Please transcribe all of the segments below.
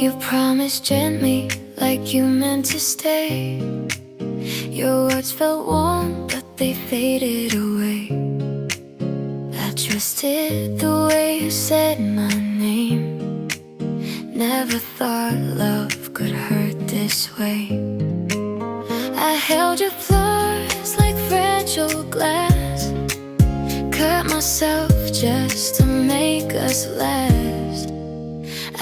You promised gently, like you meant to stay. Your words felt warm, but they faded away. I trusted the way you said my name. Never thought love could hurt this way. I held your flaws like fragile glass, cut myself just to make us last.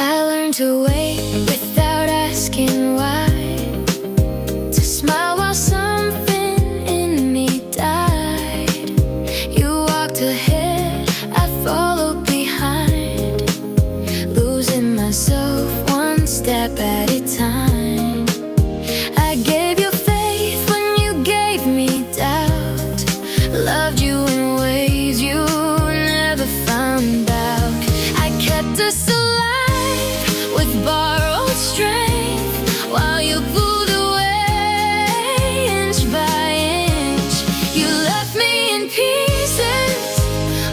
I learned to wait without asking why, to smile while something in me died. You walked ahead, I followed behind, losing myself one step at a time. I gave you faith when you gave me doubt, loved you in ways you never found out. I kept us alive with borrowed strength, while you pulled away inch by inch. You left me in pieces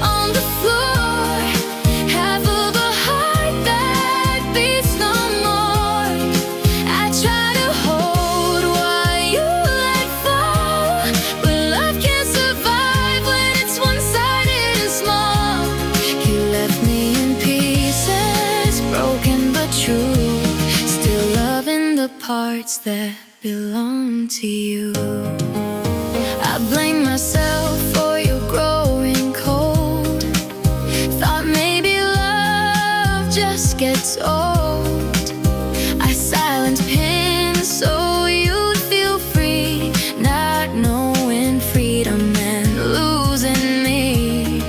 on the floor, half of a heart that beats no more. I try to hold while you let fall, but love can't survive when it's one-sided and small. You left me in pieces, broken but true, still loving the parts that belong to you. I blame myself for your growing cold, thought maybe love just gets old. I silenced pins so you'd feel free, not knowing freedom meant losing me.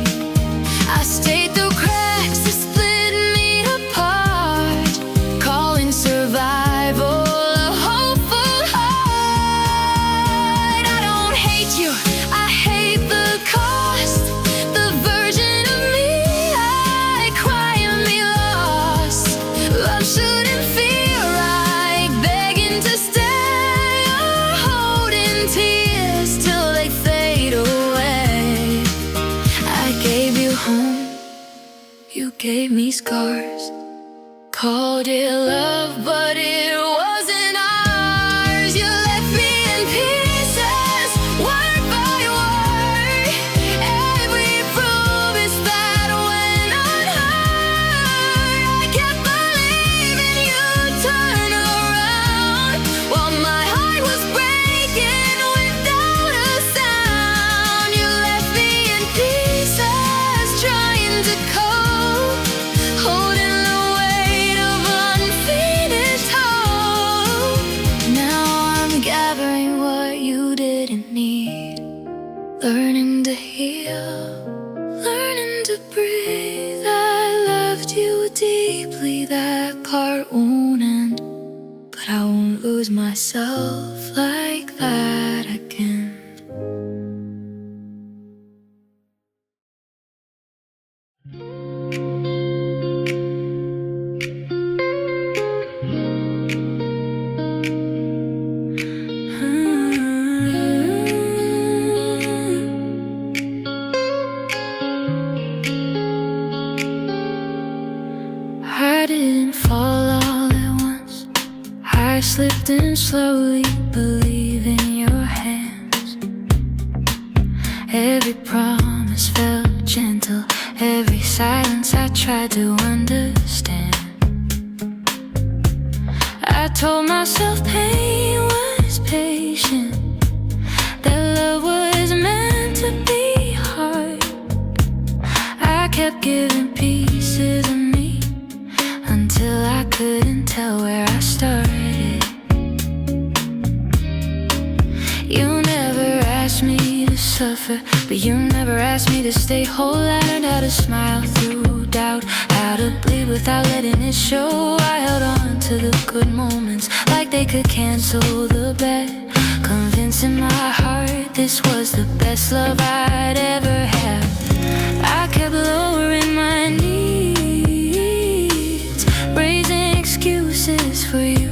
I stayed through cracks that split me apart, calling survival a hopeful heart. I don't hate you, I hate the cost, the version of me I quietly lost. Love shouldn't feel like begging to stay, or holding tears till they fade away. I gave you home, you gave me scars, called it love, but it wasn't ours. You left me in pieces, word by word, every promise that went unheard. I kept believing you'd turn around, while my heart was breaking without a sound. You left me in pieces, trying to cope, holding the weight of unfinished hope. Now I'm gathering what you didn't need, learning to heal, learning to breathe. I loved you deeply, that part won't end, but I won't lose myself like that again. I didn't fall all at once, I slipped in slowly, believing your hands. Every promise felt gentle, every silence I tried to understand. I told myself pain was patient, that love was meant to be hard. I kept giving pieces of me until I couldn't tell where I started. You never asked me to suffer, but you never asked me to stay whole. I learned how to smile through doubt, how to bleed without letting it show. I held on to the good moments like they could cancel the bad, convincing my heart this was the best love I'd ever had. I kept lowering my needs, raising excuses for you,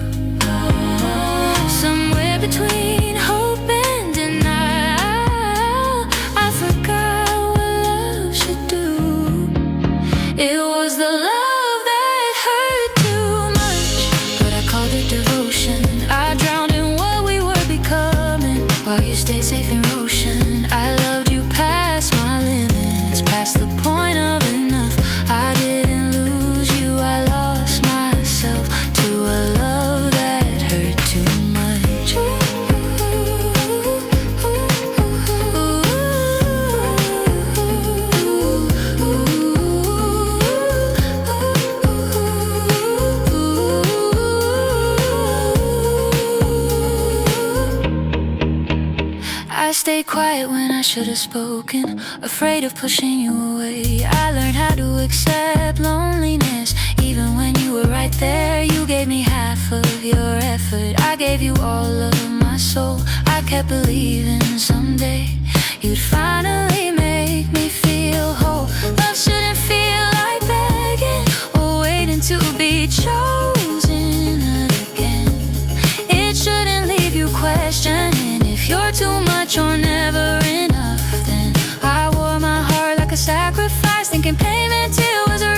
somewhere between hope and denial. I forgot what love should do. It was the love that hurt too much. faith in Roshan. I loved you past my limits, past the point of enough. I didn't lose you, I lost myself to a love that hurt too much. I stayed quiet when I should have spoken, afraid of pushing you away. I learned how to accept loneliness, even when you were right there. You gave me half of your effort, I gave you all of my soul. I kept believing someday you'd finally make me feel whole. Love shouldn't feel like begging or waiting to be chosen again. It shouldn't leave you questioning if you're too much or never enough. Then I wore my heart like a sacrifice, thinking payment it was real.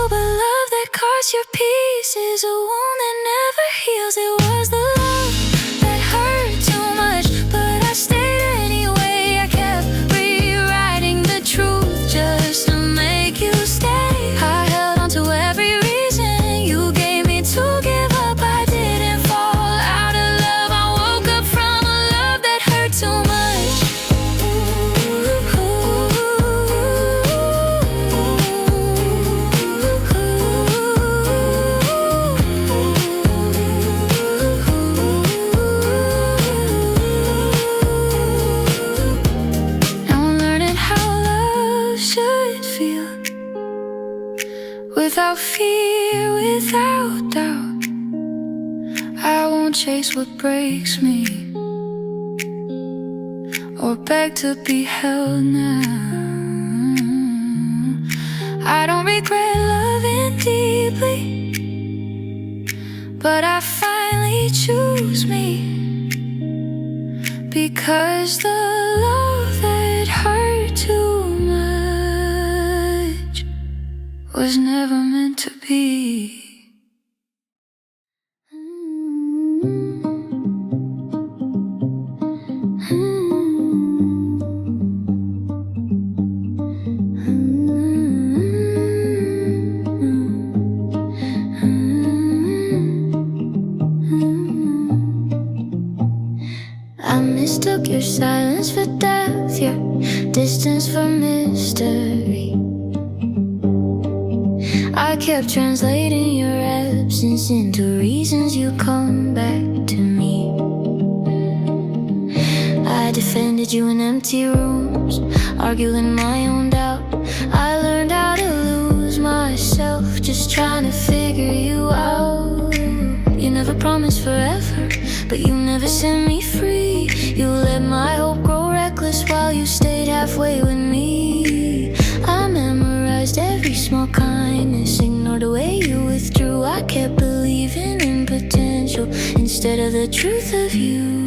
But love that cost your peace is a wound that never heals. It was the love that hurt too much, but I stayed anyway. I kept rewriting the truth just to make you stay. I held on to every reason you gave me to give up. I didn't fall out of love, I woke up from a love that hurt too much. Now I'm learning how love should feel, without fear, without doubt. I won't chase what breaks me or beg to be held now. I don't regret loving deeply, but I finally choose me, because the love that hurt too much was never meant to be. I mistook your silence for depth, your distance for mystery. I kept translating your absence into reasons you come back to me. I defended you in empty rooms, arguing my own doubt. I learned how to lose myself, just trying to figure you out. You never promised forever, but you never set me free. You let my hope grow reckless while you stayed halfway with me. I memorized every small kindness, ignored the way you withdrew. I kept believing in potential instead of the truth of you.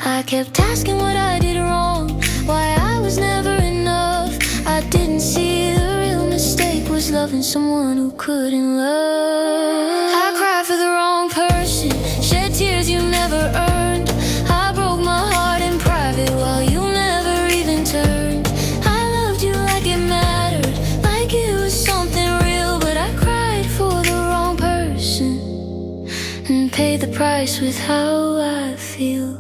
I kept asking what I did wrong, why I was never enough. I didn't see the real mistake was loving someone who couldn't love. I cried for the wrong person, shed tears you never earned. I broke my heart in private while you never even turned. I loved you like it mattered, like it was something real, but I cried for the wrong person and paid the price with how I feel.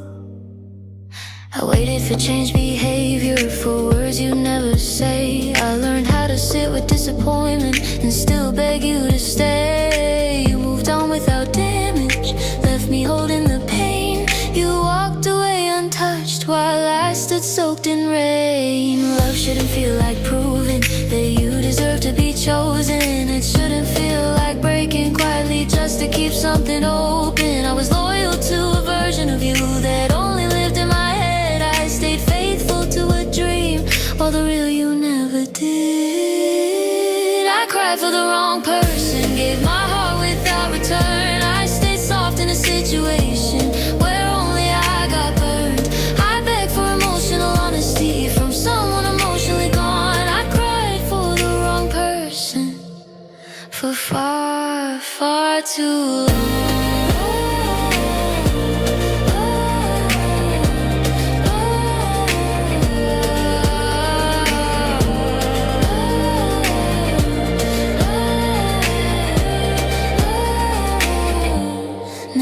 I waited for changed behavior, for words you'd never say. I learned how to sit with disappointment and still beg you to stay. You moved on without damage, left me holding the pain. You walked away untouched while I stood soaked in rain. Love shouldn't feel like proving that you deserve to be chosen. It shouldn't feel like breaking quietly just to keep something open. I was loyal to a version of you that only lived in my head. I stayed faithful to a dream, while the real you never did. I cried for the wrong person, gave my heart without return. I stayed soft in a situation where only I got burned. I begged for emotional honesty from someone emotionally gone. I cried for the wrong person for far, far too long.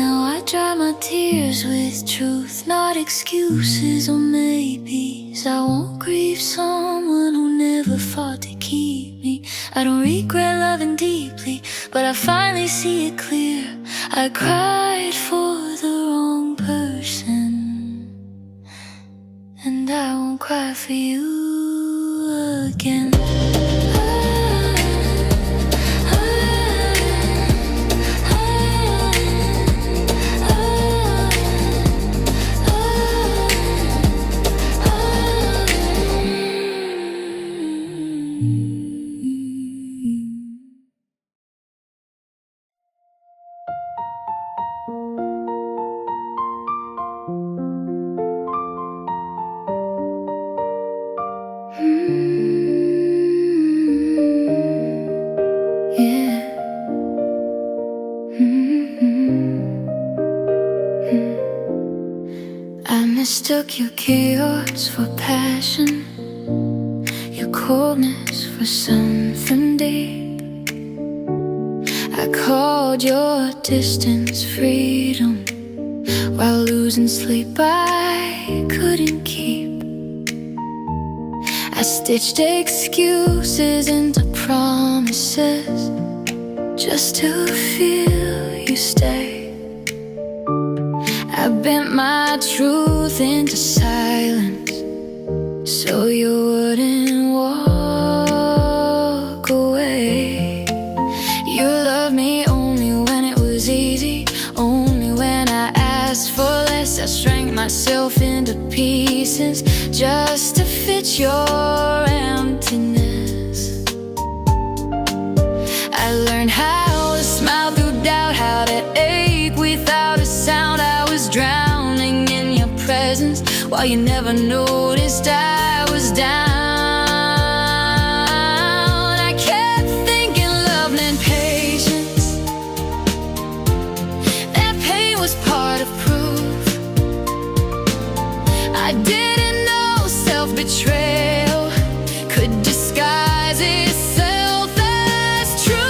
Now I dry my tears with truth, not excuses or maybes. I won't grieve someone who never fought to keep me. I don't regret loving deeply, but I finally see it clear. I cried for the wrong person, and I won't cry for you again. I mistook your chaos for passion, your coldness for something deep. I called your distance freedom, while losing sleep I couldn't keep. I stitched excuses into promises just to feel you stay. I bent my truth into silence so you wouldn't walk away. You loved me only when it was easy, only when I asked for less. I shrank myself into pieces just to fit your emptiness. I learned how to smile through doubt, how to ache without a sound. I was drowning in your presence while you never noticed I was down. I kept thinking love meant patience, that pain was part of proof. I didn't know self-betrayal could disguise itself as truth.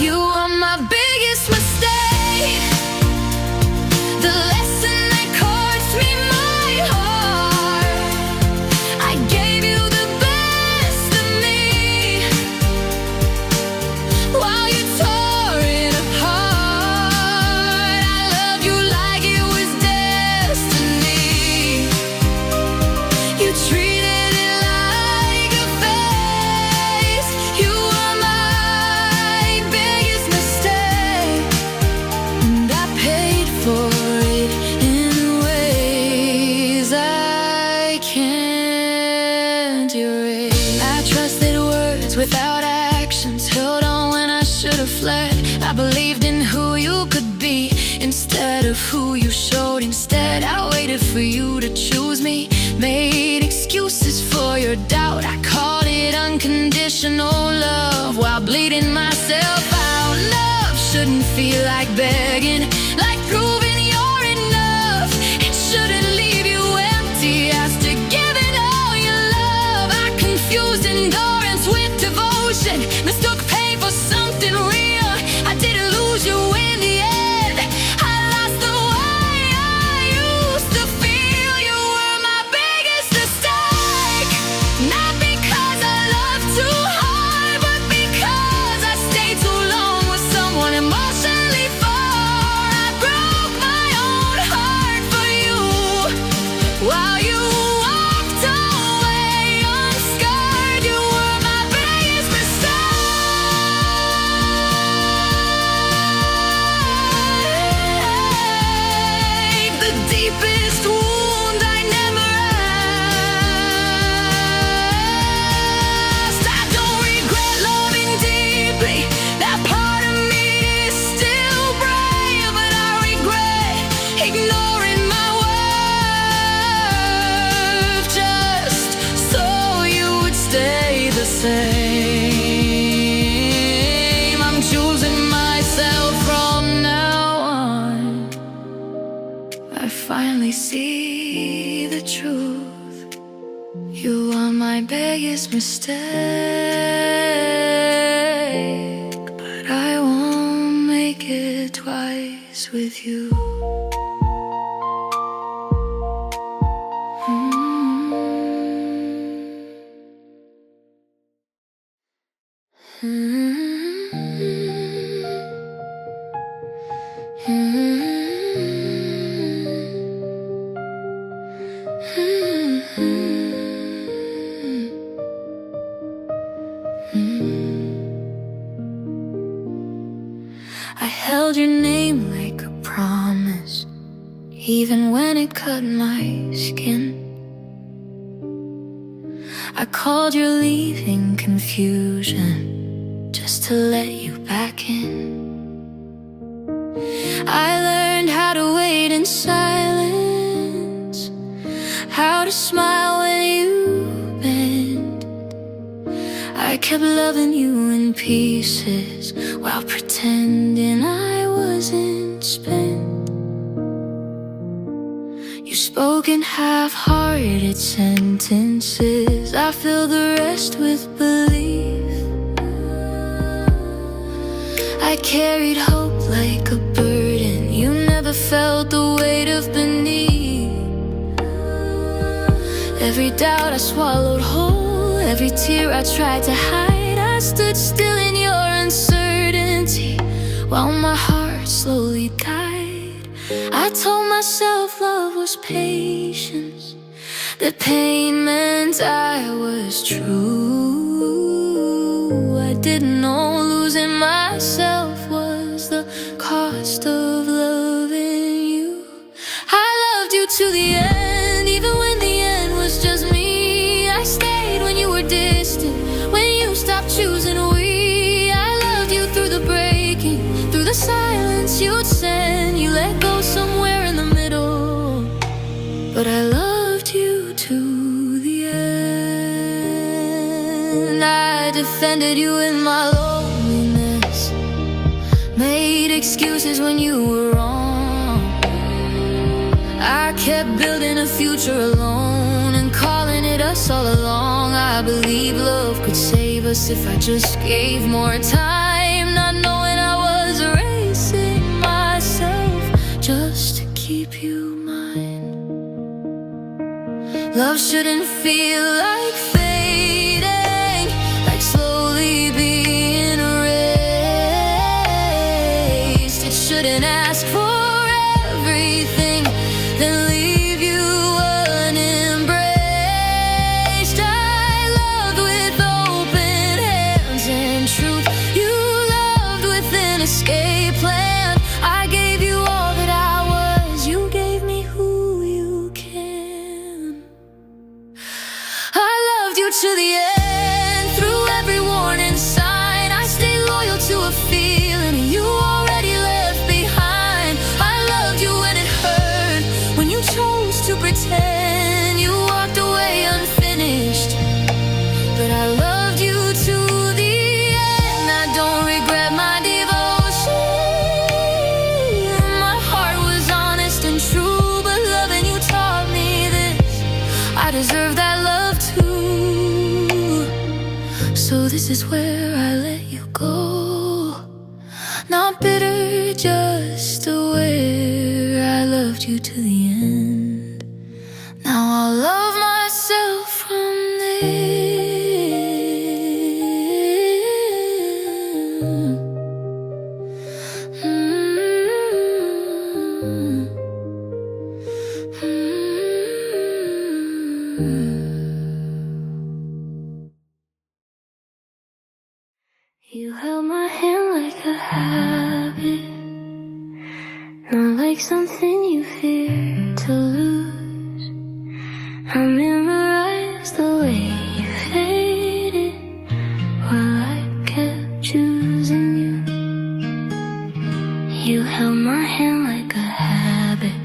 You were my biggest mistake, the lesson that cost me my heart. I gave you the best of me while you tore it apart. I loved you like it was destiny. You treated it like a phase. You were my biggest mistake, and I paid for it in ways I can't erase. I trusted words without actions, held on when I should have fled. I believed in who you could be instead of who you showed instead. I waited for you to choose me, made excuses for your doubt. I called it unconditional love while bleeding myself out. Love shouldn't feel like begging, like proving you're enough. It shouldn't leave you empty, asked to give it all your love. I confused endurance with devotion, mistook pain for something real. I didn't lose you in the end, I lost the way I used to feel. You were my biggest mistake, not because I loved too hard, but because I stayed too long with someone emotionally far. I broke my own heart for you while you walked away unscarred. You were my biggest mistake, the deepest wound I never asked. I don't regret loving deeply, that part of me is still brave, but I regret ignoring my worth just so you would stay the same. I'm choosing myself from now on. I finally see the truth. You are my biggest mistake, but I won't make it it twice with you. I held your name like a promise, even when it cut my skin. I called your leaving confusion just to let you back in. I learned how to wait in silence, how to smile when you bend. I kept loving you in pieces while pretending I wasn't spent. You spoke in half-hearted sentences, I filled the rest with belief. I carried hope like a burden you never felt the weight of beneath. Every doubt I swallowed whole, every tear I tried to hide. I stood still in your uncertainty while my heart slowly died. I told myself love was patience, that pain meant I was true. I didn't know losing myself was the cost of loving you. I loved you to the end, even when the end was just me. I stayed when you were distant, when you stopped choosing we. I loved you through the breaking, through the silence you'd send. You let go somewhere in the middle, but I loved you to the end. I defended you in my loneliness, made excuses when you were wrong. I kept building a future alone and calling it us all along. I believed love could save us if I just gave more time, not knowing I was erasing myself just to keep you mine. Love shouldn't feel like fading, like slowly being erased. It shouldn't ask for everything, then leave you unembraced. I loved with open hands and truth. You loved with an escape plan. I gave you all that I was, you gave me who you can. I loved you to the end, through every warning sign. I stayed loyal to a feeling you already left behind. I loved you when it hurt, when you chose to pretend. You walked away unfinished, but I loved you to the end. I don't regret my devotion. My heart was honest and true, but loving you taught me this. I deserve that love too. So this is where I let you go, not bitter, just aware I loved you to the end. Now I'll love myself from there. You held my hand like a habit, not like something you fear to lose. I memorized the way you faded while I kept choosing you. You held my hand like a habit,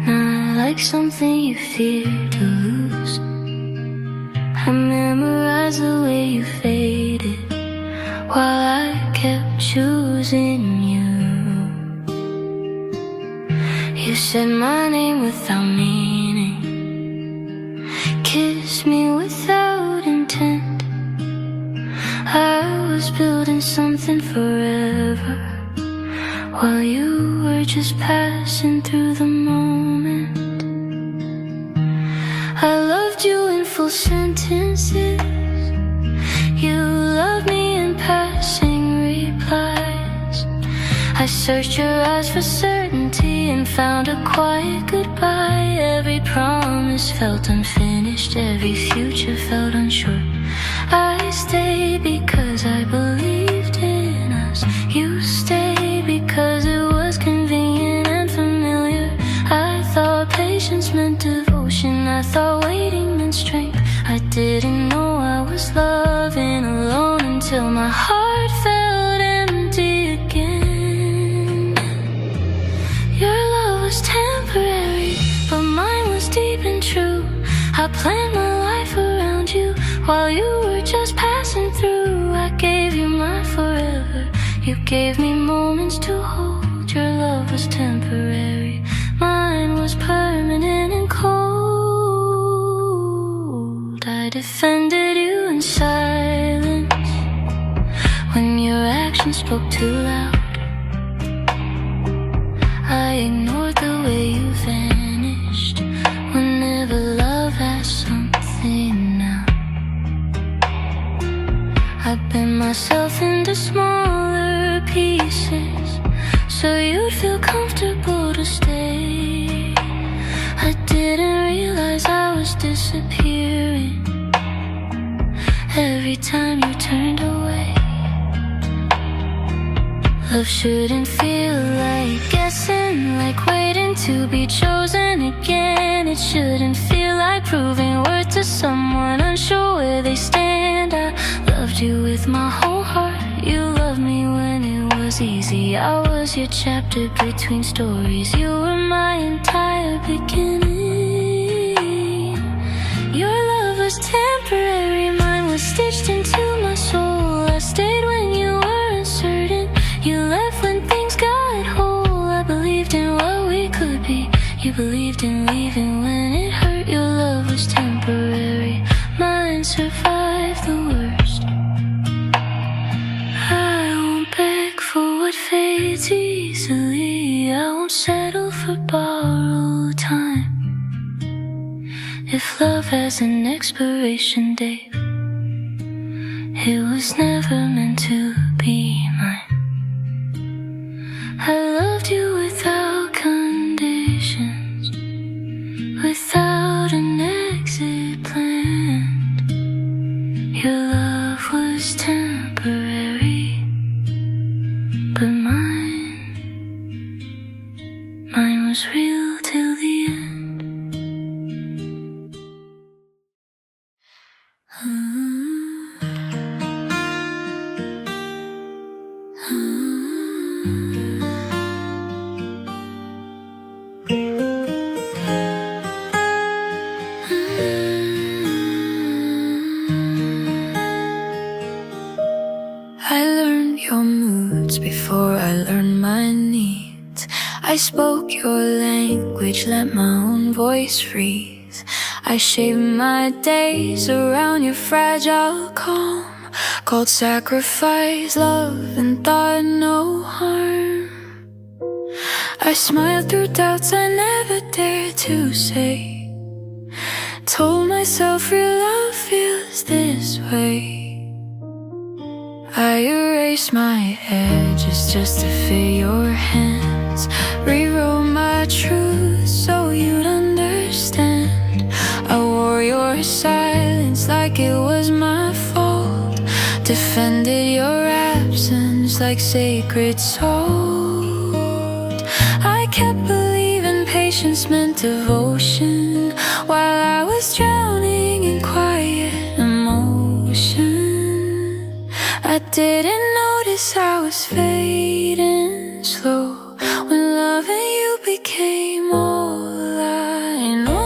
not like something you fear to lose. I memorized the way you faded while I kept choosing you. You said my name without meaning, kissed me without intent. I was building something forever, while you were just passing through the moment. I loved you in full sentences. You loved me in passing replies. I searched your eyes for certainty and found a quiet goodbye. Every promise felt unfinished, every future felt unsure. I stayed because I believed in us. You stayed because it was convenient and familiar. I thought patience meant devotion. I thought waiting meant strength. I didn't know I was loving alone until my heart felt empty again. Your love was temporary, but mine was deep and true. I planned my life around you while you were just passing through. I gave you my forever. You gave me moments to hold. Your love was temporary, mine was permanent and cold. I defended you in silence when your actions spoke too loud. I ignored the way you vanished whenever love asked something now. I bent myself into smaller pieces so you'd feel comfortable to stay. I didn't realize I was disappearing every time you turned away. Love shouldn't feel like guessing, like waiting to be chosen again. It shouldn't feel like proving worth to someone unsure where they stand. I loved you with my whole heart. You loved me when it was easy. I was your chapter between stories. You were my entire beginning. Your love was temporary, mine was stitched into my soul. I stayed when you were uncertain. You left when things got whole. I believed in what we could be. You believed in leaving when it hurt. Your love was temporary, mine survived the worst. I won't beg for what fades easily. I won't settle for borrowed time. If love has an expiration date, it was never meant to be mine. I loved you without conditions, without an exit planned. Your love was temporary, but mine was real till the end. I learned your moods before I learned my needs. I spoke your language, let my own voice breathe. I shaped my days around your fragile calm, called sacrifice, love, and thought no harm. I smiled through doubts I never dared to say. Told myself real love feels this way. I erased my edges just to fit your hands, rewrote my truth so you'd understand. I wore your silence like it was my fault, defended your absence like sacred salt. I kept believing patience meant devotion while I was drowning in quiet emotion. I didn't notice I was fading slow when loving you became all I know.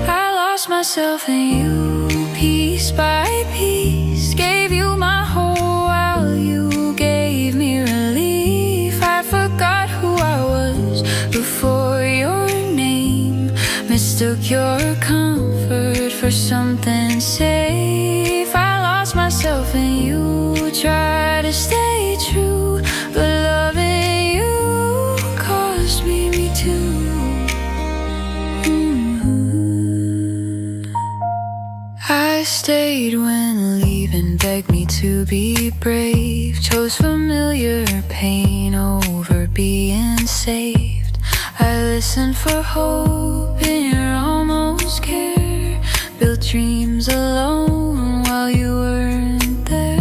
I lost myself in you piece by piece, gave you my whole while you gave me relief. I forgot who I was before your name, mistook your comfort for something safe. I lost myself in you try to stay true, but loving you cost me too. I stayed when leaving begged me to be brave, chose familiar pain over being saved. I listened for hope in your almost care, built dreams alone while you weren't there.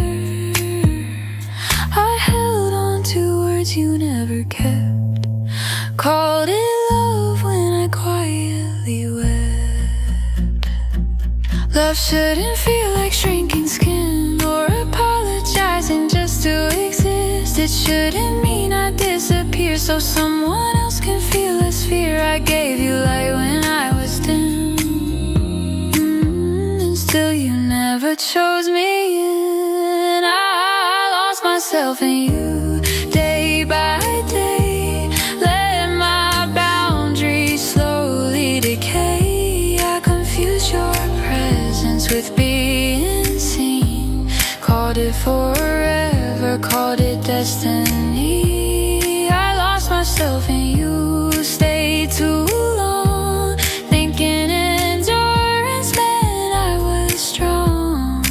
I held on to words you never kept, called it love when I quietly wept. Love shouldn't feel like shrinking skin or apologizing just to exist. It shouldn't mean I disappear so someone else can feel less fear. I gave you light when I was dim, and still you never chose me in. I lost myself in you day by day, let my boundaries slowly decay. I confused your presence with being seen, called it forever, called it destiny. I lost myself in you, stayed too long, thinking endurance meant I was strong.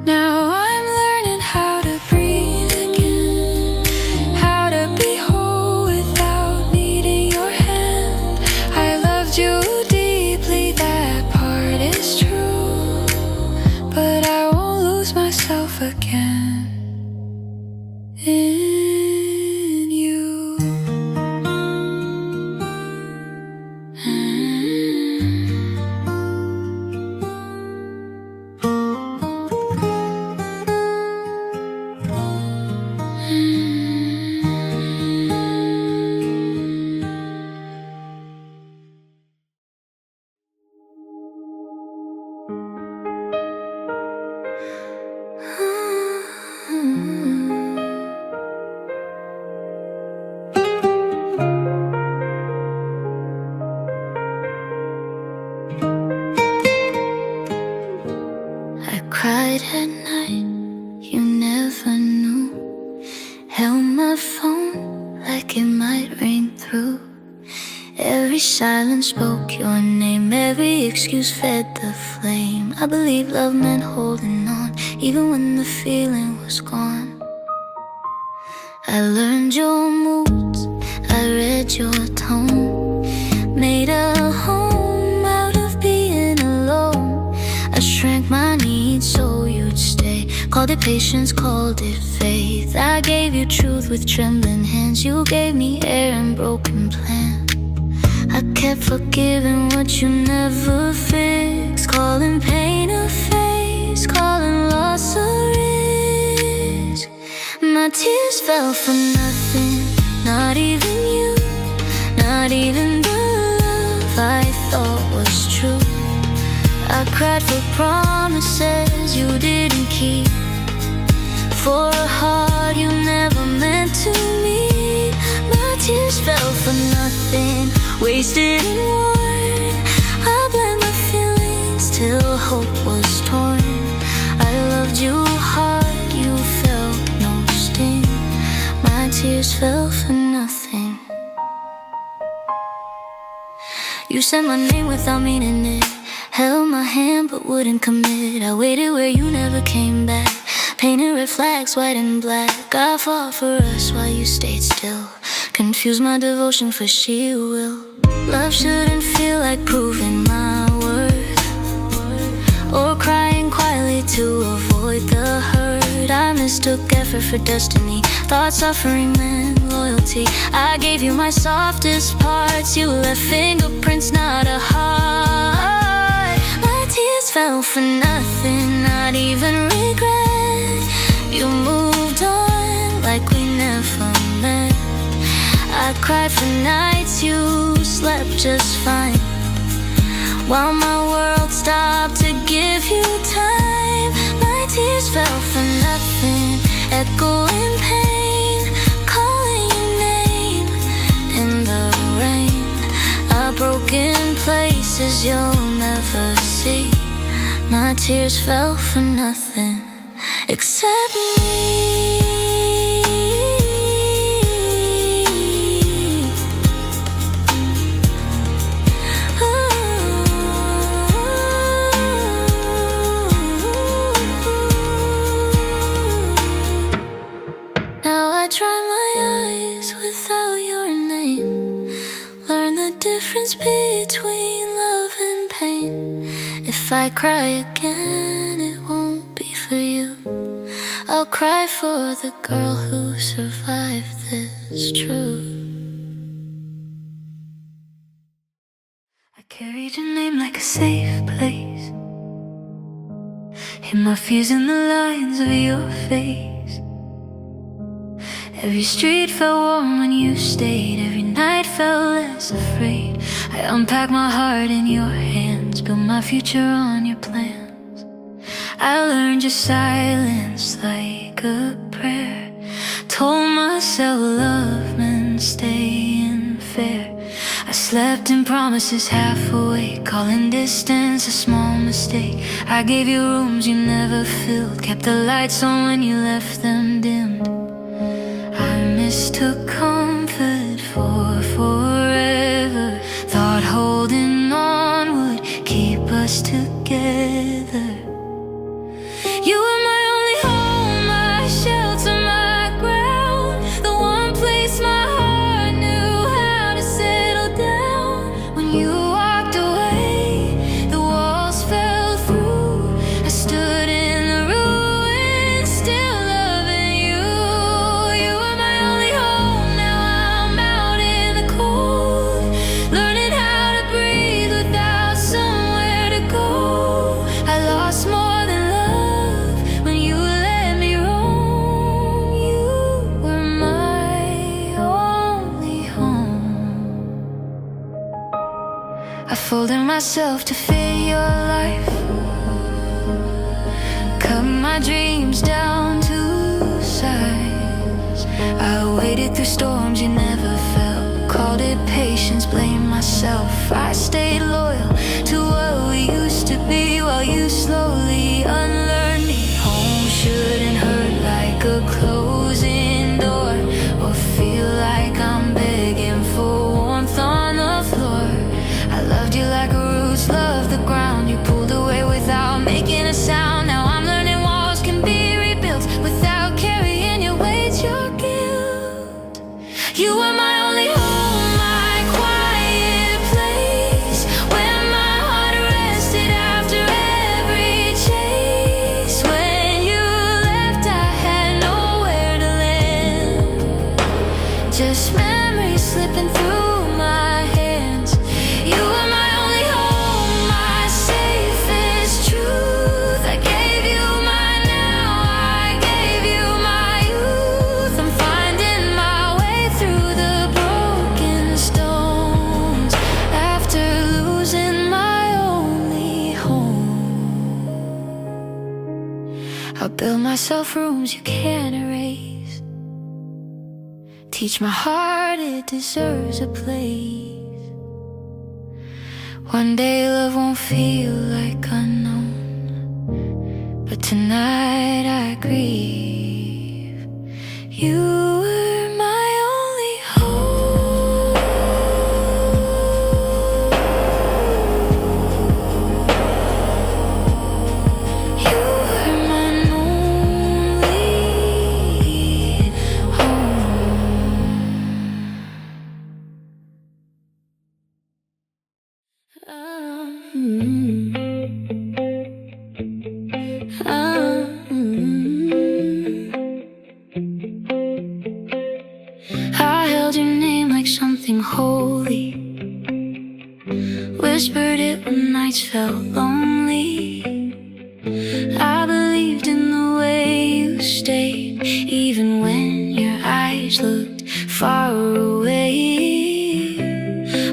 Now I'm learning how to breathe again, how to be whole without needing your hand. I loved you deeply, that part is true, but I won't lose myself again in you. I cried at night, you never knew. Held my phone like it might ring through. Every silence spoke your name, every excuse fed the flame. I believe love meant holding on, even when the feeling was gone. I learned your moods, I read your tone, made a home out of being alone. I shrank my needs so you'd stay, called it patience, called it faith. I gave you truth with trembling hands, you gave me air and broken plans. I kept forgiving what you never fixed, calling pain a phase, calling loss a risk. My tears fell for nothing, not even you, not even the love I thought was true. I cried for promises you didn't keep, for a heart you never meant to meet. My tears fell for nothing, wasted and worn. I blame my feelings till hope was torn. I loved you hard, you felt no sting. My tears fell for nothing. You said my name without meaning it, held my hand but wouldn't commit. I waited where you never came back, painted red flags white and black. I fought for us while you stayed still, confused my devotion for sheer will. Love shouldn't feel like proving my worth, or crying quietly to avoid the hurt. I mistook effort for destiny, thought suffering meant loyalty. I gave you my softest parts, you left fingerprints, not a heart. My tears fell for nothing, not even regret. You moved on like we never met. I cried for nights you slept just fine, while my world stopped to give you time. My tears fell for nothing, echoing pain, calling your name in the rain. Broken places you'll never see. My tears fell for nothing except me. Now I dry my eyes without your name, learn the difference between love and pain. If I cry again, it won't be for you. I'll cry for the girl who survived this truth. I carried your name like a safe place, hid my fears in the lines of your face. Every street felt warm when you stayed, every night felt less afraid. I unpacked my heart in your hands, built my future on your plans. I learned your silence like a prayer, told myself love meant staying fair. I slept in promises half awake, calling distance a small mistake. I gave you rooms you never filled, kept the lights on when you left them dimmed. I mistook comfort for forever, thought holding on would keep us together. You were my only home, my shelter, my ground, the one place my heart knew how to settle down. When you walked away, the walls fell through. I stood in the ruins, still loving you. You were my only home, now I'm out in the cold, learning how to breathe without somewhere to go. I lost more than love when you let me roam. You were my only home. I folded myself to fit your life, cut my dreams down to size. I waded through storms you never felt, called it patience, blamed myself. I stayed loyal to what we used to be, while you slowly unlearned me. Home shouldn't hurt like a closing door, or feel like I'm begging for warmth on the floor. I loved you like roots love the ground, you pulled away without making a sound. Now I'm learning walls can be rebuilt without carrying your weight, your guilt. You were my only home, my quiet place, where my heart rested after every chase. When you left, I had nowhere to land, just memories slipping through my hands. You were my only home, my safest truth. I gave you my now, I gave you my youth. I'm finding my way through the broken stones, after losing my only home. I build myself rooms you can't erase, teach my heart it deserves a place. One day love won't feel like unknown, but tonight I grieve. You were my only hope. You were my only home. I held your name like something holy, whispered it when nights felt lonely. I believed in the way you stayed, even when your eyes looked far away.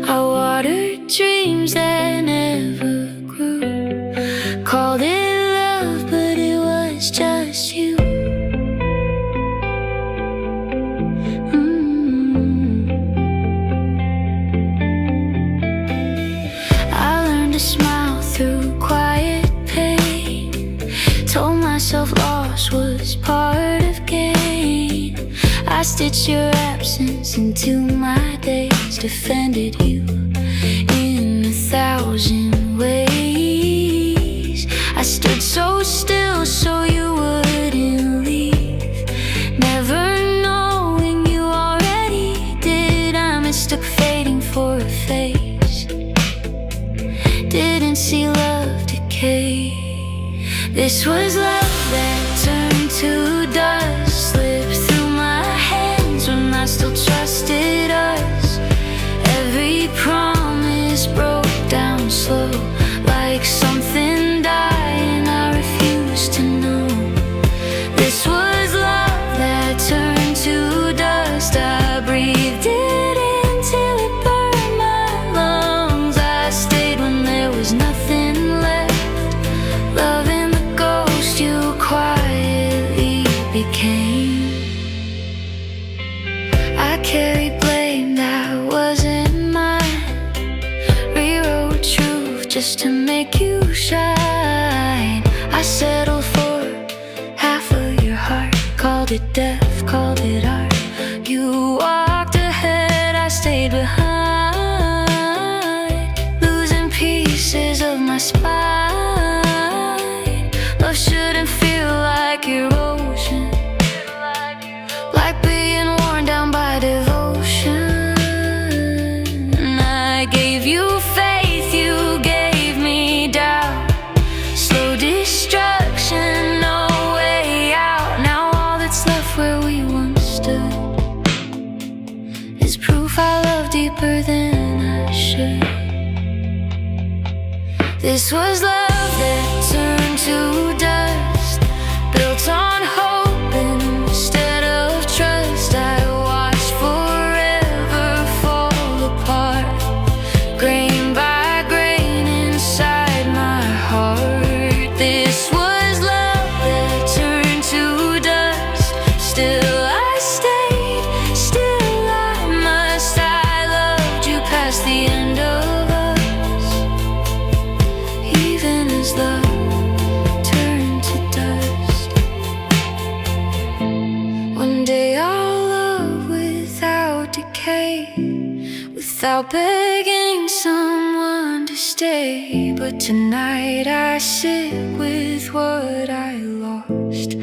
I watered dreams that never grew, called it love, but it was just you. I learned to smile through quiet pain, Told myself loss was part of gain. I stitched your absence into my days, defended you in 1,000 ways. I stood so still so you wouldn't leave, never knowing you already did. I mistook fading for a face, didn't see love decay. This was love that turned to dust, slipped through my hands when I still trusted us. Every promise broke down slow, like something dying I refused to know. This was love that turned to dust. I breathed it in till it burned my lungs. I stayed when there was nothing left, loving the ghost you quietly became. I carried blame that wasn't mine, rewrote truth just to make you shine. I settled for half of your heart, called it death, called it art. You walked ahead, I stayed behind, losing pieces of my spine. Love shouldn't feel like erosion, like being worn down by devotion. I gave you faith, you gave me doubt, slow destruction, no way out. Now all that's left where we once stood is proof I love deeper than I should. This was love that turned to dust, built on hope instead of trust. I watched forever fall apart, grain by grain inside my heart. This was love that turned to dust. Still I stayed, still I must. I loved you past the end of us, even as love turned to dust. One day I'll love without decay, without begging someone to stay. But tonight I sit with what I lost.